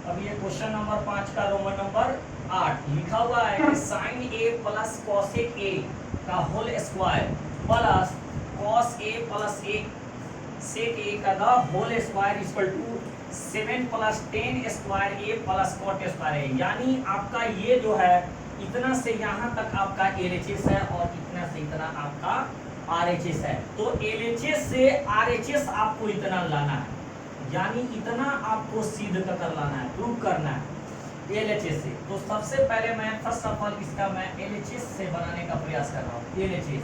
अब ये question number 5 का रोमन नंबर 8 लिखा हुआ है कि sine A plus cosec A का whole square plus cos A plus A sec A का the whole square equal to 7 plus 10 square A plus cot square है। यानी आपका ये जो है इतना से यहाँ तक आपका एलएचएस है और इतना से इतना आपका आरएचएस है। तो एलएचएस से आरएचएस आपको इतना लाना है, यानी इतना आपको सिद्ध कर लाना है, प्रूव करना है एलएचएस से। तो सबसे पहले मैं फर्स्ट ऑफ ऑल इसका मैं एलएचएस से बनाने का प्रयास कर रहा हूँ। एलएचएस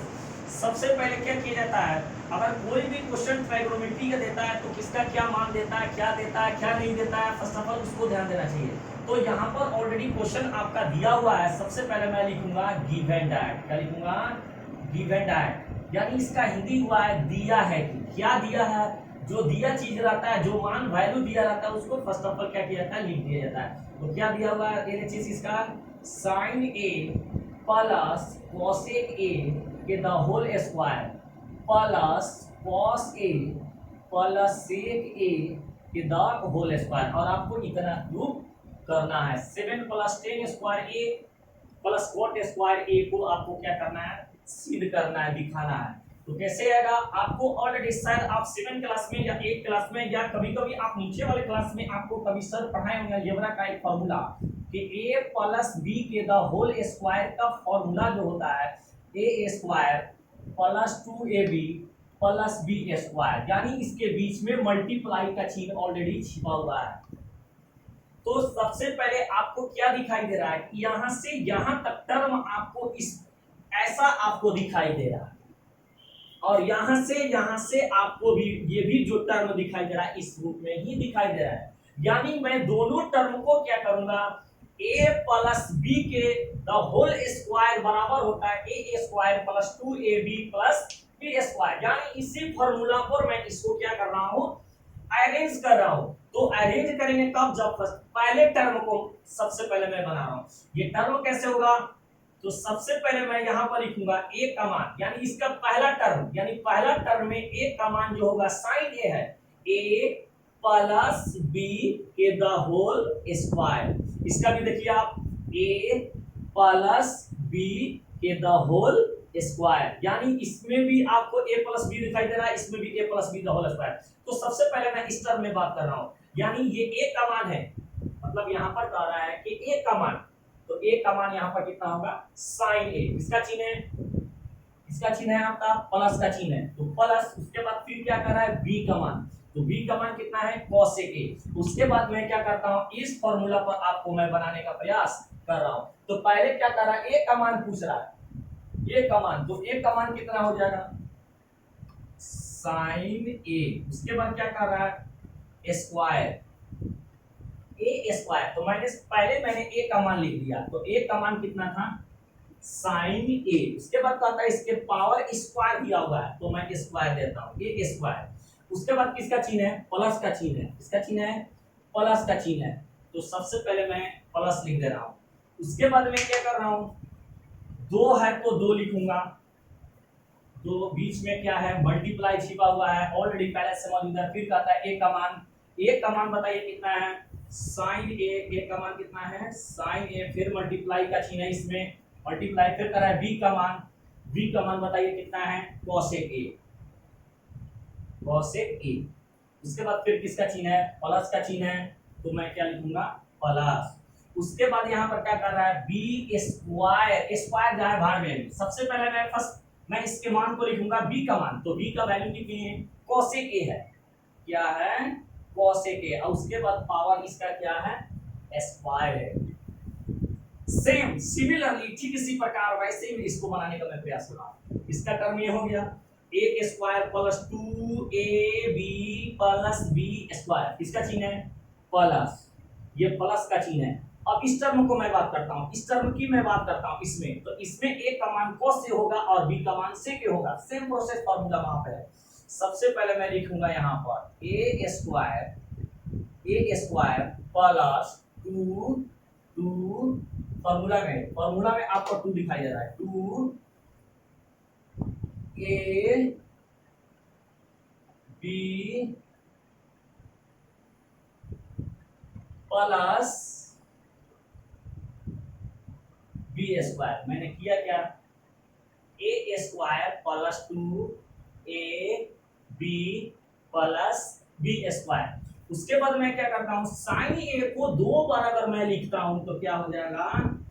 सबसे पहले क्या किया जाता है, अगर कोई भी क्वेश्चन ट्राइगोनोमेट्री का देता है तो किसका क्या मान देता है, क्या देता है, क्या नहीं देता है, फर्स्ट ऑफ ऑल उसको ध्यान देना चाहिए। तो यहाँ पर ऑलरेडी क्वेश्चन आपका दिया हुआ है। सबसे पहले मैं लिखूंगा गिवन दैट। क्या लिखूंगा? गिवन दैट, यानी इसका हिंदी हुआ है दिया है कि क्या दिया है। जो दिया चीज रहता है, जो मान वैल्यू दिया रहता है उसको फर्स्ट ऑफ ऑल क्या किया जाता है, लिख दिया जाता है। तो क्या दिया हुआ है एलएचएस इसका, sine A plus cosec A के the whole square plus cos A plus sec A के द होल स्क्वायर, और आपको इतना प्रूफ करना है। 7 plus 10 square A plus cot square ए को आपको क्या करना है, सिद्ध करना है, दिखाना है। तो कैसे आएगा, आपको ऑलरेडी शायद आप 7 क्लास में या 8 क्लास में या कभी कभी आप नीचे वाले क्लास में आपको कभी सर पढ़ाए होंगे अलजेब्रा का एक फॉर्मूला कि a प्लस बी के द होल स्क्वायर का फॉर्मूला जो होता है A square plus 2ab plus B square, यानी इसके बीच में मल्टीप्लाई का चिन्ह ऑलरेडी छिपा हुआ है। तो सबसे पहले आपको क्या दिखाई दे रहा है, यहां से यहां तक टर्म आपको इस ऐसा आपको दिखाई दे रहा है, और यहां से आपको भी ये भी जो टर्म दिखाई दे रहा है इस रूप में ही दिखाई दे रहा है। यानी मैं दोनों टर्म को क्या करूंगा, a प्लस बी के द होल स्क्वायर बराबर होता है A square plus 2ab plus B square. यानी इसी फॉर्मूला पर मैं इसको क्या कर रहा हूं, अरेंज कर रहा हूं। तो अरेंज करेंगे कब, जब पहले टर्म को सबसे पहले मैं बना रहा हूं। ये टर्म कैसे होगा, तो सबसे पहले मैं यहां पर लिखूंगा ए का मान, यानी इसका पहला टर्म, यानी पहला टर्म में ए का मान जो होगा साइन ए है, ए प्लस बी के द होल स्क्वायर। इसका भी देखिए आप, ए प्लस बी के द होल स्क्वायर, यानी इसमें भी आपको a प्लस बी दिखाई दे रहा है, इसमें भी a plus B the whole square. तो सबसे पहले मैं इस टर्म में बात कर रहा हूं, यानी ये a का मान है, मतलब यहां पर कह रहा है कि a का मान, तो a का मान यहां पर कितना होगा, साइन a। इसका चिन्ह है, इसका चिन्ह है आपका प्लस का चिन्ह है, तो प्लस। उसके बाद फिर क्या कर रहा है, b का मान, तो b का मान कितना है, cosec a। उसके बाद मैं क्या करता हूं, इस फॉर्मूला पर आपको मैं बनाने का प्रयास कर रहा हूं। तो पहले क्या कर रहा है, a का मान पूछ रहा है, ए का मान, तो ए का मान कितना हो जाएगा, साइन ए। उसके बाद क्या कर रहा है, स्क्वायर, ए स्क्वायर। तो मैंने ए का मान लिख दिया, तो ए का मान कितना था, साइन ए। उसके बाद कहता है इसके पावर स्क्वायर दिया हुआ है, तो मैं स्क्वायर देता हूं, ए स्क्वायर। उसके बाद किसका चिन्ह है, प्लस का चिन्ह है, इसका चिन्ह है प्लस का चिन्ह है, तो सबसे पहले मैं प्लस लिख दे रहा हूं। उसके बाद मैं क्या कर रहा हूं, दो है तो दो लिखूंगा, दो बीच में क्या है, मल्टीप्लाई छिपा हुआ है, ऑलरेडी पहले से मौजूद है। फिर कहता है ए का मान, ए का मान बताइए कितना है, साइन ए, ए का मान कितना है, साइन ए, फिर मल्टीप्लाई का चिन्ह है इसमें, मल्टीप्लाई। फिर कर रहा है बी का मान, बी का मान बताइए कितना है, कॉसेक ए, कॉसेक ए। उसके बाद फिर किसका चिन्ह है, प्लस का चिन्ह है, तो मैं क्या लिखूंगा, प्लस। उसके बाद यहाँ पर क्या कर रहा है, बी स्क्वायर, स्क्वायर जाए भाग में। सबसे पहले मैं इसके मान को लिखूंगा बी का मान, तो बी का वैल्यू कितनी है, cosec a है, क्या है, cosec a। और उसके बाद पावर इसका क्या है, स्क्वायर है। सेम सिमिलरली ठीक इसी प्रकार वैसे ही इसको बनाने का मैं प्रयास कर रहा हूं। इसका टर्म ये हो गया, a square plus 2ab plus b square, इसका चिन्ह है प्लस, ये प्लस का चिन्ह है। अब इस टर्म को मैं बात करता हूं, इस टर्म की मैं बात करता हूं इसमें, तो इसमें a का मान cos से होगा और b का मान sec होगा। सेम प्रोसेस फार्मूला वहां पे है। सबसे पहले मैं लिखूंगा यहां पर a स्क्वायर प्लस 2 फॉर्मूला में आपको 2 दिखाई दे रहा है, 2 a b plus B square. मैंने किया क्या, A square plus 2 A B plus B square. उसके बाद मैं क्या करता हूं, साइन ए को 2 बार अगर मैं लिखता हूं तो क्या हो जाएगा,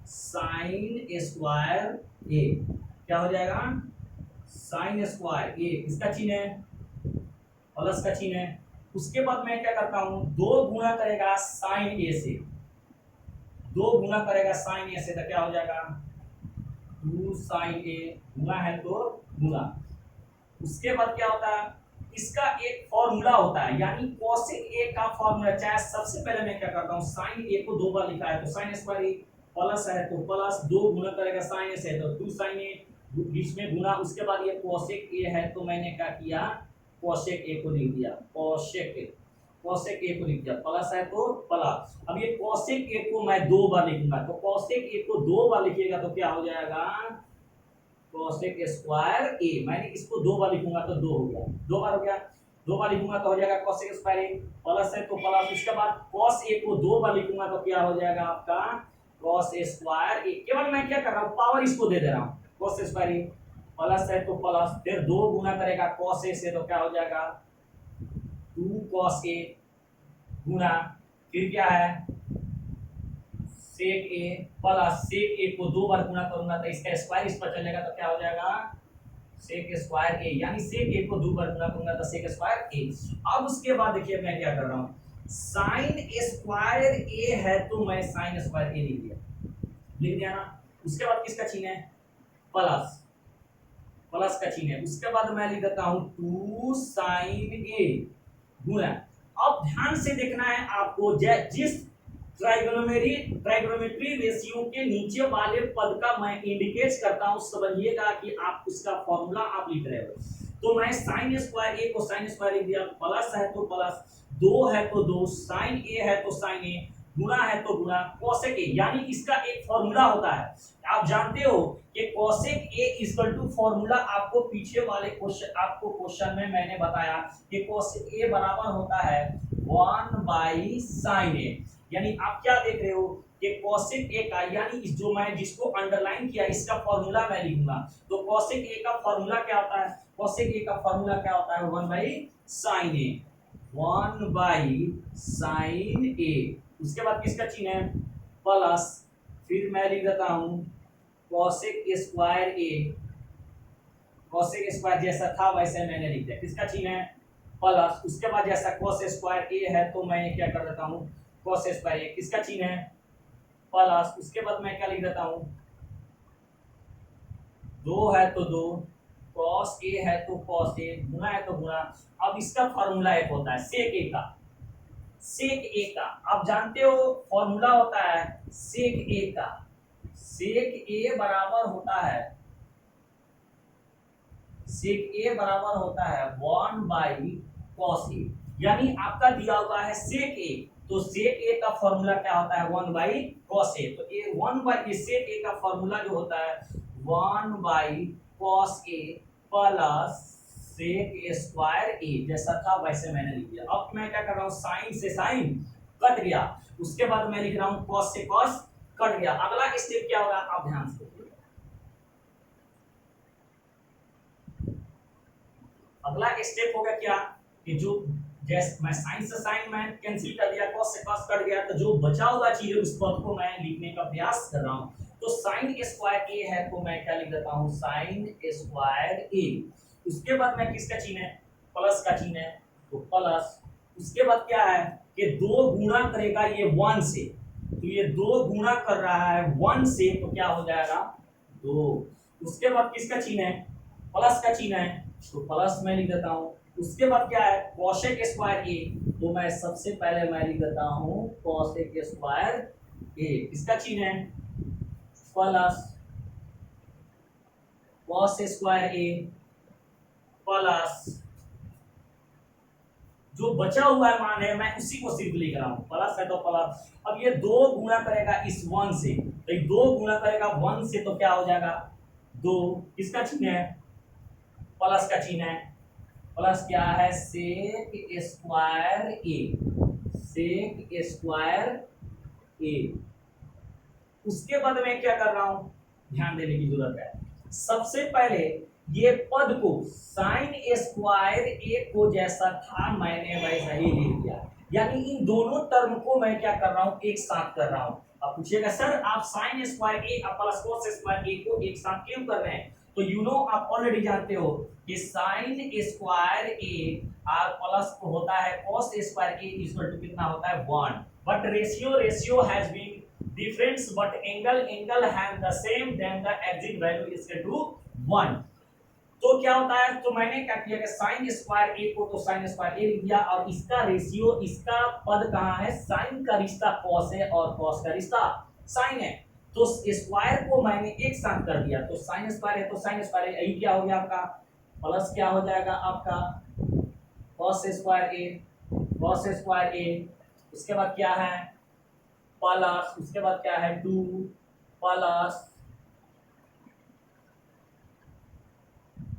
साइन स्क्वायर ए। क्या हो जाएगा, साइन स्क्वायर ए, इसका चिन्ह है, प्लस का चिन्ह है। उसके बाद मैं क्या करता हूं, 2 गुणा करेगा साइन ए से, 2 गुणा करेगा साइन ए से, तो क्या हो जाएगा 2 साइन ए, गुणा है तो गुणा। उसके बाद क्या होता है, इसका एक फॉर्मूला होता है, यानी कोसेक ए का फॉर्मूला। चाहे सबसे पहले मैं क्या करता हूं, साइन ए को 2 बार लिखा है तो साइन स्क्वायर ए, प्लस है तो प्लस 2 गुणा करेगा साइन ए से तो 2 साइन ए, बीच में गुणा। उसके बाद ये कोसेक ए है तो मैंने क्या किया, कोसेक ए को लिख दिया, कोसेक ए, कोसेक ए को लिख दिया, प्लस है तो प्लस। अब ये कोसेक ए को मैं 2 बार लिखूंगा, तो कोसेक ए को 2 बार लिखिएगा तो क्या हो जाएगा, कोसेक स्क्वायर ए। मैंने इसको 2 बार लिखूंगा तो 2 हो गया, 2 बार हो गया, 2 बार लिखूंगा तो हो जाएगा कोसेक स्क्वायर ए, प्लस है तो प्लस। उसके बाद कॉस ए को 2 बार लिखूंगा तो क्या हो जाएगा आपका कॉस स्क्वायर ए। केवल मैं क्या कर रहा हूँ, पावर इसको दे रहा हूँ, कॉस स्क्वायर ए, प्लस है तो प्लस, फिर 2 गुना करेगा कॉस ए से तो क्या हो जाएगा 2 कॉस ए, गुना फिर क्या है सेक ए, प्लस सेक ए को 2 बार गुना करूंगा तो इसका स्क्वायर इस पर चलेगा तो क्या हो जाएगा सेक स्क्वायर ए, यानी सेक ए को 2 बार गुना करूंगा तो सेक स्क्वायर ए। अब उसके बाद देखिए मैं क्या कर रहा हूँ, साइन स्क्वायर ए है तो मैं साइन स्क्वायर ए लिख दिया ना। उसके बाद किसका चिन्ह है, प्लस, प्लस का चिन्ह है। उसके बाद मैं लिख देता हूं 2 साइन ए गुणा। अब ध्यान से देखना है आपको, जिस ट्राइगोनोमेट्री रेशियो के नीचे वाले पद का मैं इंडिकेट करता हूं, समझिएगा कि आप उसका फॉर्मूला आप लिख रहे हो। तो मैं साइन स्क्वायर ए को साइन स्क्वायर लिख दिया, प्लस है तो प्लस, 2 है तो 2, साइन ए है तो साइन ए, गुणा है तो गुणा कोसेक ए, यानी इसका एक फॉर्मूला होता है। आप जानते हो कि cosec A equal to formula, आपको पीछे वाले क्वेश्चन, आपको क्वेश्चन में मैंने बताया कि कोसेक ए बराबर होता है 1/sin ए। यानी आप क्या देख रहे हो कि कोसेक ए का, यानी इस जो मैं जिसको अंडरलाइन किया इसका फॉर्मूला मैं लिखूंगा। तो कोसेक ए का फॉर्मूला क्या होता है, कोसेक ए का फॉर्मूला क्या होता है 1/sin ए, 1/sin ए। उसके बाद किसका चिन्ह है प्लस, फिर मैं लिख देता हूं कोसेक स्क्वायर ए, कोसेक स्क्वायर जैसा था वैसे मैंने लिख दिया, किसका चिन्ह है प्लस। उसके बाद जैसा कोस स्क्वायर ए है तो मैं क्या कर देता हूं कोस स्क्वायर ए, किसका चिन्ह है प्लस। उसके बाद मैं क्या लिख देता हूं 2 है तो 2, कॉस ए है तो कॉस ए, गुणा है तो गुणा। अब इसका फॉर्मूला एक होता है सेक ए का, सेक ए का आप जानते हो फॉर्मूला होता है सेक ए का, सेक ए बराबर होता है, सेक ए बराबर होता है 1/cos ए। यानी आपका दिया हुआ है सेक ए, तो सेक ए का फॉर्मूला क्या होता है 1/cos ए। तो ये 1/, सेक ए का फॉर्मूला जो होता है 1/cos ए प्लस सेक स्क्वायर ए, जैसा था वैसे मैंने लिख दिया। अब मैं क्या कर रहा हूँ, साइन से साइन कट गया, उसके बाद मैं लिख रहा हूँ कॉस से कॉस कट गया। अगला स्टेप क्या होगा आप ध्यान से, अगला स्टेप होगा क्या कि जो जैसे मैं साइन से साइन मैं कैंसिल कर दिया, कॉस से कॉस कट गया, तो जो बचा हुआ चीज है उस पद को मैं लिखने का प्रयास कर रहा हूँ। तो साइन स्क्वायर ए है तो मैं क्या लिख देता हूँ साइन स्क्वायर ए। उसके बाद मैं किसका चिन्ह है प्लस का चिन्ह है तो प्लस। उसके बाद क्या है कि 2 गुणा करेगा ये 1 से, तो ये 2 गुणा कर रहा है 1 से तो क्या हो जाएगा 2। उसके बाद किसका चिन्ह है प्लस का चिन्ह है तो प्लस मैं लिख देता हूँ। उसके बाद क्या है कोसेक स्क्वायर ए, तो मैं सबसे पहले मैं लिख देता हूँ कोसेक स्क्वायर ए, इसका चिन्ह है plus cos square A plus जो बचा हुआ है मान है मैं उसी को सिर्फ लिख रहा हूं, प्लस है तो प्लस। अब ये 2 गुणा करेगा इस 1 से, तो ये 2 गुणा करेगा 1 से तो क्या हो जाएगा 2, किसका चिन्ह है प्लस का चिन्ह है, प्लस क्या है सेक स्क्वायर ए, सेक स्क्वायर ए। उसके बाद मैं क्या कर रहा हूं, ध्यान देने की जरूरत है। सबसे पहले ये पद को साइन स्क्वायर ए को जैसा था मैंने वैसा ही लिख दिया, यानी इन दोनों टर्म को मैं क्या कर रहा हूं, एक साथ कर रहा हूं। अब पूछिएगा सर आप sign square A plus cos square ए को एक साथ क्यों कर रहे हैं, तो यू नो आप ऑलरेडी जानते हो कि sine square A are plus होता है cos square A equal to कितना होता है 1, but ratio has been difference but angle have the same then the exit value is equal to 1। तो क्या होता है, तो मैंने क्या किया कि साइन स्क्वायर ए को तो साइन स्क्वायर ए लिख दिया, और इसका रेशियो, इसका पद कहाँ है, साइन का रिश्ता कॉस है और कॉस का रिश्ता साइन है, तो स्क्वायर को मैंने एक साथ कर दिया, तो साइन स्क्वायर है तो साइन स्क्वायर है, यही क्या हो गया आपका प्लस क्या हो जाएगा आपका कॉस स्क्वायर ए, उसके बाद क्या है प्लस, उसके बाद क्या है 2 plus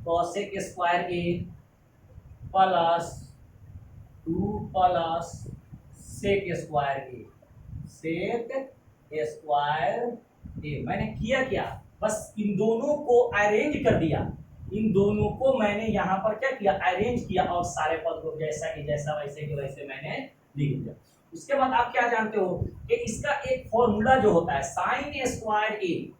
cosec square A plus 2 plus sec square ए। मैंने किया क्या, बस इन दोनों को अरेंज कर दिया, इन दोनों को मैंने यहाँ पर क्या किया अरेंज किया, और सारे पद को जैसा कि जैसा वैसे कि वैसे मैंने लिख दिया। उसके बाद आप क्या जानते हो कि इसका एक फॉर्मूला जो होता है साइन स्क्वायर ए,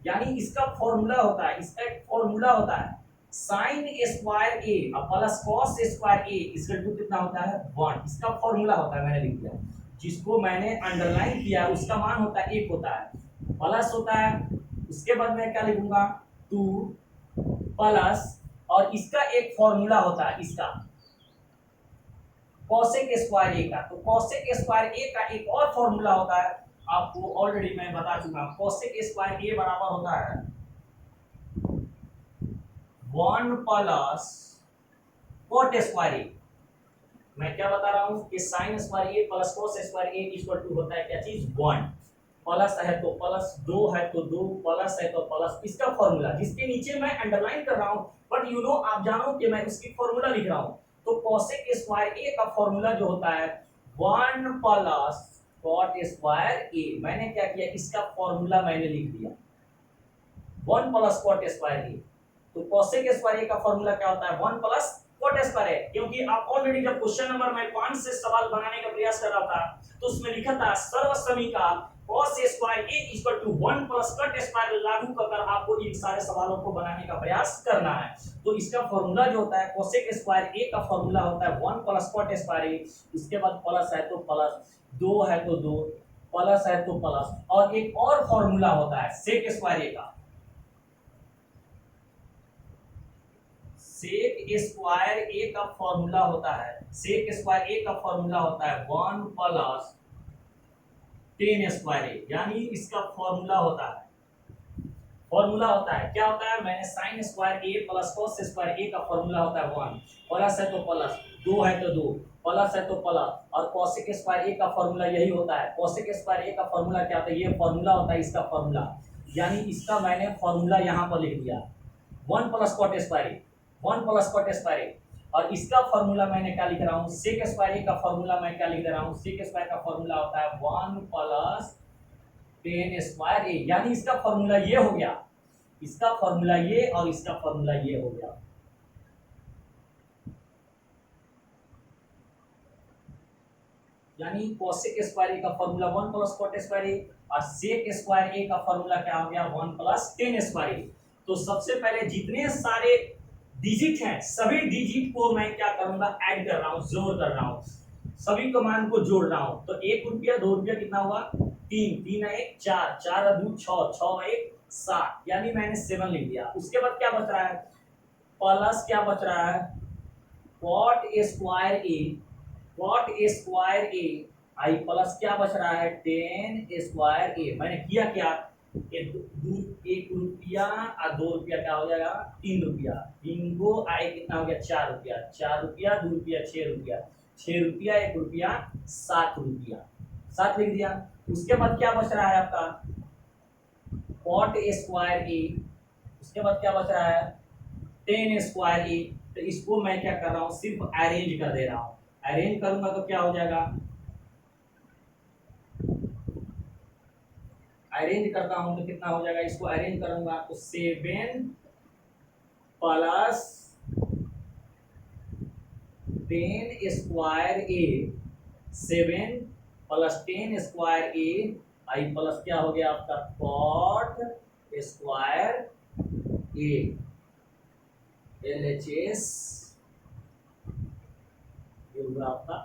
यानी इसका फॉर्मूला होता है, इसका एक फॉर्मूला होता है sign square A plus cos square ए इसका टू कितना होता है 1, इसका फॉर्मूला होता है, मैंने लिख दिया, जिसको मैंने अंडरलाइन किया उसका मान होता है 1 होता है, प्लस होता है, उसके बाद मैं क्या लिखूंगा 2 प्लस, और इसका एक फॉर्मूला होता है इसका कॉसेक स्क्वायर ए का, तो कॉसेक स्क्वायर ए का एक और फॉर्मूला होता है, आपको ऑलरेडी मैं बता चुका हूं, कॉसेक स्क्वायर ए बराबर होता है 1 प्लस कॉट स्क्वायर ए। मैं क्या बता रहा हूं कि sine square A plus cos square A equal to होता है क्या चीज 1, प्लस है तो प्लस, 2 है तो 2, प्लस है तो प्लस, इसका फॉर्मूला जिसके नीचे मैं अंडरलाइन कर रहा हूं, बट यू नो आप जानो कि मैं उसकी फॉर्मूला लिख रहा हूं, तो कॉसेक स्क्वायर ए का फॉर्मूला जो होता है 1 प्लस कॉट स्क्वायर ए, मैंने क्या किया इसका फॉर्मूला मैंने लिख दिया 1 प्लस कॉट स्क्वायर ए, तो कॉसेक स्क्वायर ए का फॉर्मूला क्या होता है 1 प्लस कॉट स्क्वायर ए, क्योंकि आप ऑलरेडी जब क्वेश्चन नंबर मैं 5 से सवाल बनाने का प्रयास कर रहा था तो उसमें लिखा था सर्वसमीका cos square a equal to 1 plus cot square लागू कर आपको इन सारे सवालों को बनाने का प्रयास करना है। तो इसका फॉर्मूला जो होता है cosec स्क्वायर a का फॉर्मूला होता है 1 प्लस कट स्क्वायर a, इसके बाद प्लस है तो प्लस, 2 है तो 2, प्लस है तो प्लस, और एक और फॉर्मूला होता है sec स्क्वायर a का, sec स्क्वायर a का फॉर्मूला होता है, sec स्क्वायर a का फॉर्मूला होता है 1 प्लस टेन स्क्वायर ए, यानी इसका फॉर्मूला होता है क्या होता है, मैंने sign square A plus cos square ए का फॉर्मूला होता है 1, प्लस है तो प्लस, 2 है तो 2, प्लस है तो प्लस, और कॉसेक स्क्वायर ए का फॉर्मूला यही होता है, कॉसेक स्क्वायर ए का फॉर्मूला क्या होता है, ये फॉर्मूला होता है इसका फॉर्मूला, यानी इसका मैंने फॉर्मूला यहाँ पर लिख दिया 1 प्लस कॉट स्क्वायर ए, 1 प्लस कॉट स्क्वायर ए, और इसका फॉर्मूला मैंने क्या लिख रहा हूं सेक स्क्वायर ए का फॉर्मूला मैं क्या लिख रहा हूं, सेक स्क्वायर का फॉर्मूला होता है 1 प्लस टेन स्क्वायर ए, यानी इसका फॉर्मूला ये हो गया, इसका फॉर्मूला ये और इसका फॉर्मूला ये हो गया। यानी कोसेक स्क्वायर ए का फॉर्मूला 1 प्लस कॉट स्क्वायर ए, और सेक स्क्वायर ए का फॉर्मूला क्या हो गया 1 प्लस टेन स्क्वायर ए। तो सबसे पहले जितने सारे डिजिट हैं सभी डिजिट को मैं क्या करूंगा ऐड कर रहा हूं, जोड़ कर रहा हूं, सभी कमांड को जोड़ रहा हूं, तो 1 रुपया 2 रुपया कितना हुआ 3, 3 है 1 4, 4 है 2 6, 6 है 1 7, यानी मैंने 7 लिख दिया। उसके बाद क्या बच रहा है प्लस, क्या बच रहा है कॉट स्क्वायर ए आई प्लस क्या बच रहा है टेन स्क्वायर ए। मैंने किया क्या, 1 रुपया और 2 रुपया क्या हो जाएगा 3 रुपया, 3 को आए कितना हो गया 4 रुपया, 4 रुपया 2 रुपया 6 रुपया, 6 रुपया 1 रुपया 7 रुपया, 7 लिख दिया। उसके बाद क्या बच रहा है आपका कॉट स्क्वायर ए, उसके बाद क्या बच रहा है टेन स्क्वायर ए, तो इसको मैं क्या कर रहा हूँ सिर्फ अरेंज कर दे रहा हूँ, अरेंज करूंगा तो क्या हो जाएगा अरेंज करता हूं तो कितना हो जाएगा, इसको अरेंज करूंगा तो 7 प्लस 10 स्क्वायर ए, 7 प्लस 10 स्क्वायर ए, आई प्लस क्या हो गया आपका कॉट स्क्वायर ए, LHS ये होगा आपका